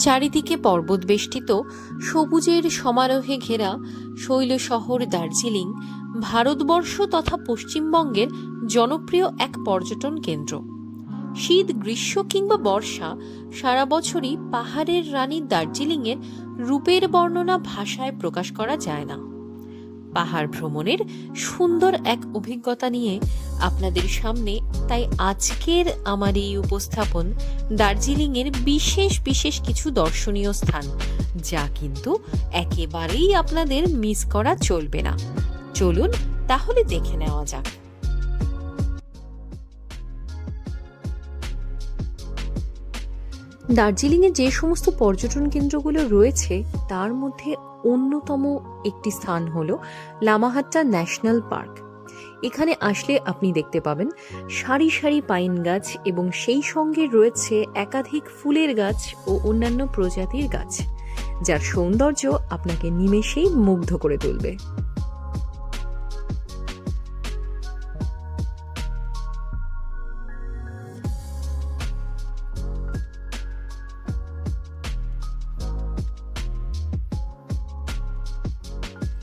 চারিদিকে পর্বতবেষ্টিত সবুজের সমারোহে ঘেরা শৈল শহর দার্জিলিং ভারতবর্ষ তথা পশ্চিমবঙ্গের জনপ্রিয় এক পর্যটন কেন্দ্র। শীত, গ্রীষ্ম কিংবা বর্ষা, সারা বছরই পাহাড়ের রানী দার্জিলিংয়ের রূপের বর্ণনা ভাষায় প্রকাশ করা যায় না। পাহাড় ভ্রমণের সুন্দর এক অভিজ্ঞতা নিয়ে আপনাদের সামনে তাই আজকের আমার এই উপস্থাপন দার্জিলিংয়ের বিশেষ বিশেষ কিছু দর্শনীয় স্থান, যা কিন্তু একেবারেই আপনাদের মিস করা চলবে না। চলুন তাহলে দেখে নেওয়া যাক। দার্জিলিংয়ে যে সমস্ত পর্যটন কেন্দ্রগুলো রয়েছে তার মধ্যে অন্যতম একটি স্থান হলো লামাহাট্টা ন্যাশনাল পার্ক। এখানে আসলে আপনি দেখতে পাবেন সারি সারি পাইন গাছ এবং সেই সঙ্গে রয়েছে একাধিক ফুলের গাছ ও অন্যান্য প্রজাতির গাছ, যার সৌন্দর্য আপনাকে নিমেষেই মুগ্ধ করে তুলবে।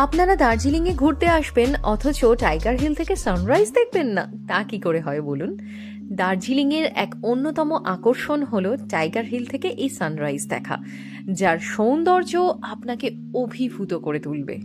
আপনারা দার্জিলিংয়ে ঘুরতে আসবেন অথচ টাইগার হিল থেকে সানরাইজ দেখবেন না, তা কি করে হয় বলুন? দার্জিলিংয়ের এক অন্যতম আকর্ষণ হলো টাইগার হিল থেকে এই সানরাইজ দেখা, যার সৌন্দর্য আপনাকে অভিভূত করে তুলবে।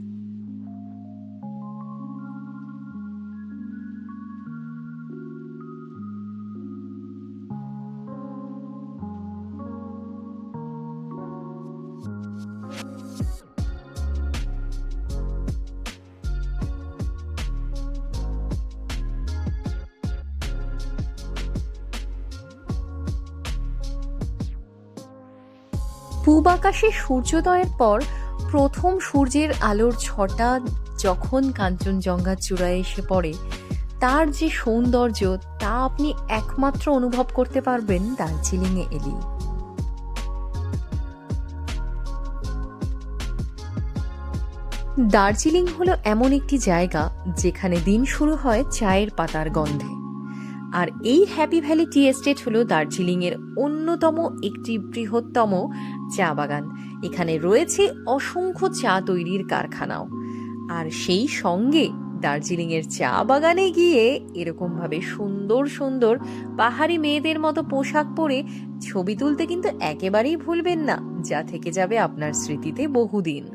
পূব আকাশে সূর্যোদয়ের পর প্রথম সূর্যের আলোর ছটা যখন কাঞ্চনজঙ্ঘার চূড়ায় এসে পড়ে, তার যে সৌন্দর্য তা আপনি একমাত্র অনুভব করতে পারবেন দার্জিলিংয়ে এলেই। দার্জিলিং হলো এমন একটি জায়গা যেখানে দিন শুরু হয় চায়ের পাতার গন্ধে। আর এই হ্যাপি ভ্যালি টি এস্টেট হলো দার্জিলিংয়ের অন্যতম একটি বৃহত্তম চা বাগান। এখানে রয়েছে অসংখ্য চা তৈরির কারখানাও। আর সেই সঙ্গে দার্জিলিংয়ের চা বাগানে গিয়ে এরকমভাবে সুন্দর সুন্দর পাহাড়ি মেয়েদের মতো পোশাক পরে ছবি তুলতে কিন্তু একেবারেই ভুলবেন না, যা থেকে যাবে আপনার স্মৃতিতে বহুদিন।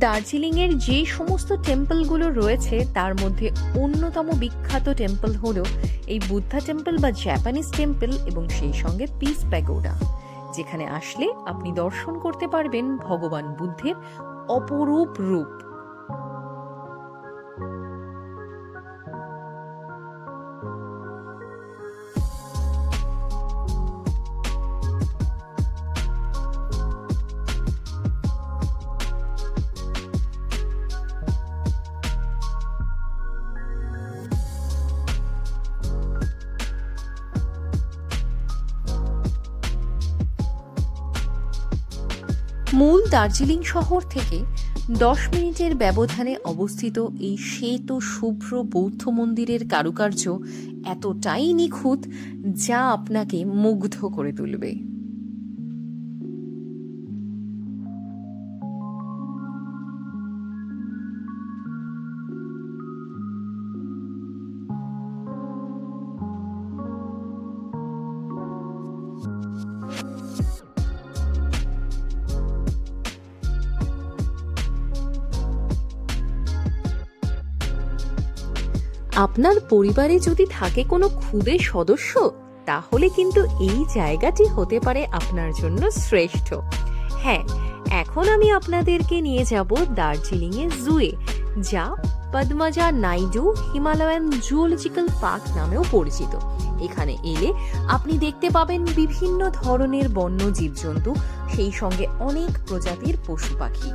দার্জিলিংয়ের যে সমস্ত টেম্পলগুলো রয়েছে তার মধ্যে অন্যতম বিখ্যাত টেম্পল হলো এই বুদ্ধা টেম্পল বা জাপানিজ টেম্পল এবং সেই সঙ্গে পিস প্যাগোডা, যেখানে আসলে আপনি দর্শন করতে পারবেন ভগবান বুদ্ধের অপরূপ রূপ। মূল দার্জিলিং শহর থেকে 10 মিনিটের ব্যবধানে অবস্থিত এই শ্বেত শুভ্র বৌদ্ধ মন্দিরের কারুকার্য এতটাই নিখুঁত যা আপনাকে মুগ্ধ করে তুলবে। আপনার পরিবারে যদি থাকে কোনো ক্ষুদে সদস্য, তাহলে কিন্তু এই জায়গাটি হতে পারে আপনার জন্য শ্রেষ্ঠ। হ্যাঁ, এখন আমি আপনাদেরকে নিয়ে যাব দার্জিলিংয়ে জুয়ে, যা Padmaja Naidu Himalayan zoological park নামেও পরিচিত। এখানে এলে আপনি দেখতে পাবেন বিভিন্ন ধরনের বন্য জীবজন্তু, সেই সঙ্গে অনেক প্রজাতির পশু পাখি।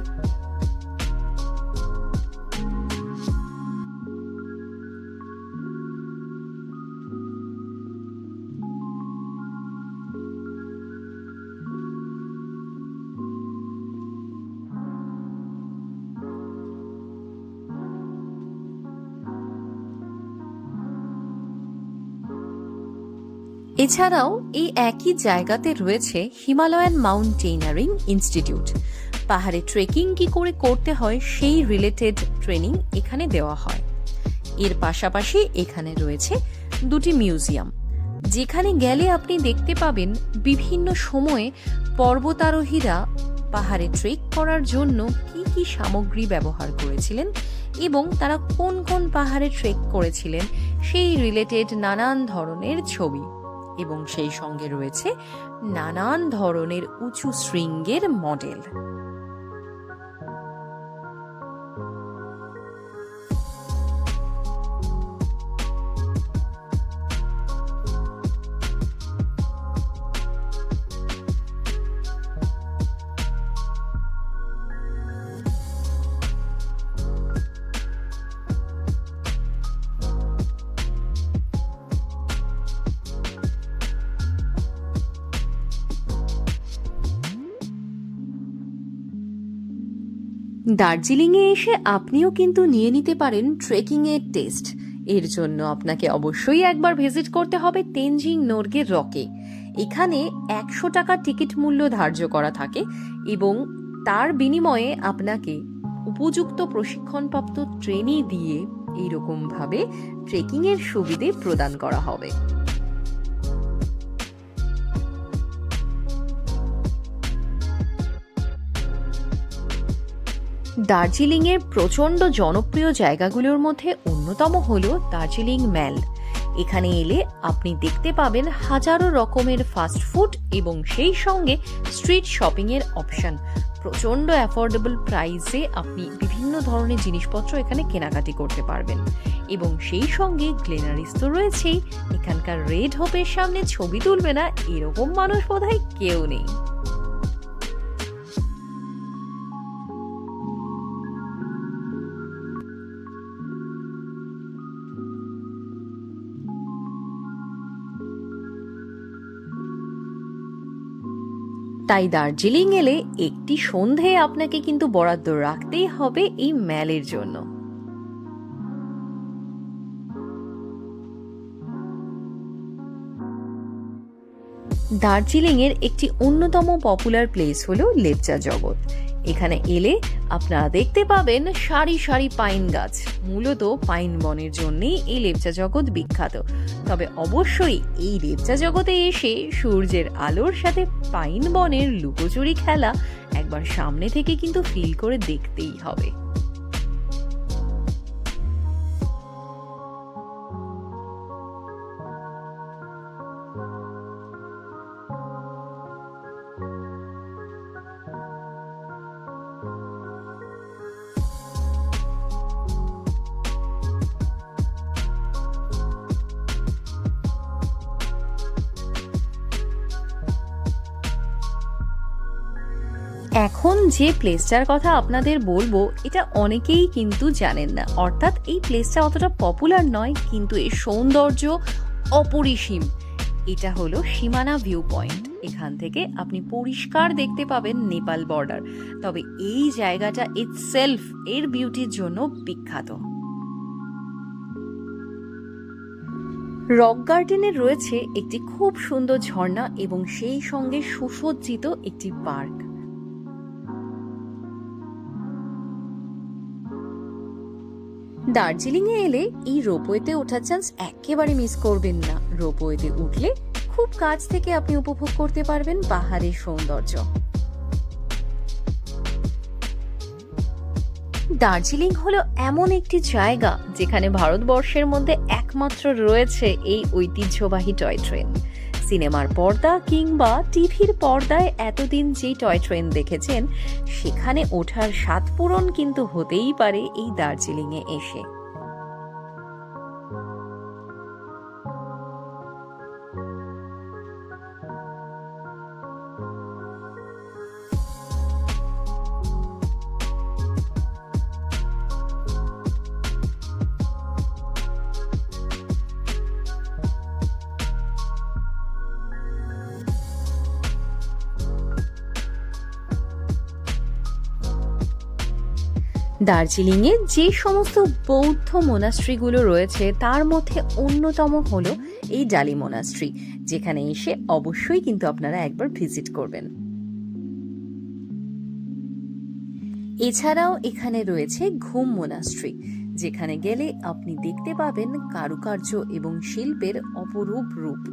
এছাড়াও এই একই জায়গাতে রয়েছে হিমালয়ান মাউন্টেইনারিং ইনস্টিটিউট। পাহাড়ে ট্রেকিং কি করে করতে হয় সেই রিলেটেড ট্রেনিং এখানে দেওয়া হয়। এর পাশাপাশি এখানে রয়েছে দুটি মিউজিয়াম, যেখানে গেলে আপনি দেখতে পাবেন বিভিন্ন সময়ে পর্বতারোহীরা পাহাড়ে ট্রেক করার জন্য কি কি সামগ্রী ব্যবহার করেছিলেন এবং তারা কোন কোন পাহাড়ে ট্রেক করেছিলেন সেই রিলেটেড নানান ধরনের ছবি, এবং সেই সঙ্গে রয়েছে নানান ধরনের উঁচু শৃঙ্গের মডেল। দার্জিলিংয়ে এসে আপনিও কিন্তু নিয়ে নিতে পারেন ট্রেকিং এর টেস্ট। এর জন্য আপনাকে অবশ্যই একবার ভিজিট করতে হবে তেনজিং নোরগে রকে। এখানে 100 টাকা টিকিট মূল্য ধার্য করা থাকে এবং তার বিনিময়ে আপনাকে উপযুক্ত প্রশিক্ষণপ্রাপ্ত ট্রেনি দিয়ে এইরকম ভাবে ট্রেকিং এর সুবিধে প্রদান করা হবে। দার্জিলিংয়ের প্রচণ্ড জনপ্রিয় জায়গাগুলোর মধ্যে অন্যতম হল দার্জিলিং ম্যাল। এখানে এলে আপনি দেখতে পাবেন হাজারো রকমের ফাস্ট ফুড এবং সেই সঙ্গে স্ট্রিট শপিং এর অপশন। প্রচণ্ড অ্যাফোর্ডেবল প্রাইসে আপনি বিভিন্ন ধরনের জিনিসপত্র এখানে কেনাকাটি করতে পারবেন, এবং সেই সঙ্গে গ্লেনারিস তো রয়েছেই। এখানকার রেড হোপের সামনে ছবি তুলবে না এরকম মানুষ বোধহয় কেউ নেই। তাই দার্জিলিং এলে একটি সন্ধে আপনাকে কিন্তু বরাদ্দ রাখতেই হবে এই ম্যালের জন্য। দার্জিলিং এর একটি অন্যতম পপুলার প্লেস হলো লেপচা জগৎ। এখানে এলে আপনারা দেখতে পাবেন সারি সারি পাইন গাছ। মূলত পাইন বনের জন্যই এই লেপচা জগৎ বিখ্যাত। তবে অবশ্যই এই লেপচা জগতে এসে সূর্যের আলোর সাথে পাইন বনের লুকোচুরি খেলা একবার সামনে থেকে কিন্তু ফিল করে দেখতেই হবে। এখন যে প্লেসটার কথা আপনাদের বলবো এটা অনেকেই কিন্তু জানেন না, অর্থাৎ এই প্লেসটা অতটা পপুলার নয়, কিন্তু এর সৌন্দর্য অপরিসীম। এটা হলো সীমানা ভিউ পয়েন্ট। এখান থেকে আপনি পরিষ্কার দেখতে পাবেন নেপাল বর্ডার। তবে এই জায়গাটা ইটসেলফ এর বিউটির জন্য বিখ্যাত। রক গার্ডেনে রয়েছে একটি খুব সুন্দর ঝর্ণা এবং সেই সঙ্গে সুসজ্জিত একটি পার্ক। দার্জিলিংয়ে এলে এই রোপওয়েতে ওঠার চান্স একেবারে মিস করবেন না। রোপওয়েতে উঠলে খুব কাছ থেকে আপনি উপভোগ করতে পারবেন পাহাড়ের সৌন্দর্য। দার্জিলিং হলো এমন একটি জায়গা যেখানে ভারতবর্ষের মধ্যে একমাত্র রয়েছে এই ঐতিহ্যবাহী টয় ট্রেন। সিনেমার পর্দা কিংবা টিভির পর্দায় এতদিন যে টয় ট্রেন দেখেছেন, সেখানে ওঠার স্বাদ পূরণ কিন্তু হতেই পারে এই দার্জিলিংয়ে এসে। দার্জিলিংয়ে যে সমস্ত বৌদ্ধ মোনাস্ট্রিগুলো রয়েছে তার মধ্যে অন্যতম হলো এই ডালি মোনাস্ট্রি, যেখানে এসে অবশ্যই কিন্তু আপনারা একবার ভিজিট করবেন। এছাড়াও এখানে রয়েছে ঘুম মোনাস্ট্রি, যেখানে গেলে আপনি দেখতে পাবেন কারুকার্য এবং শিল্পের অপরূপ রূপ।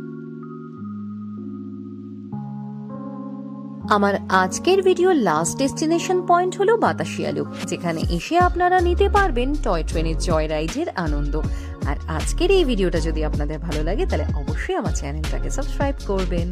আমার আজকের ভিডিওর লাস্ট ডেস্টিনেশন পয়েন্ট হলো বাতাসিয়া লুপ, যেখানে এসে আপনারা নিতে পারবেন টয় ট্রেনের জয় রাইডের আনন্দ। আর আজকের এই ভিডিওটা যদি আপনাদের ভালো লাগে তাহলে অবশ্যই আমার চ্যানেলটাকে সাবস্ক্রাইব করবেন।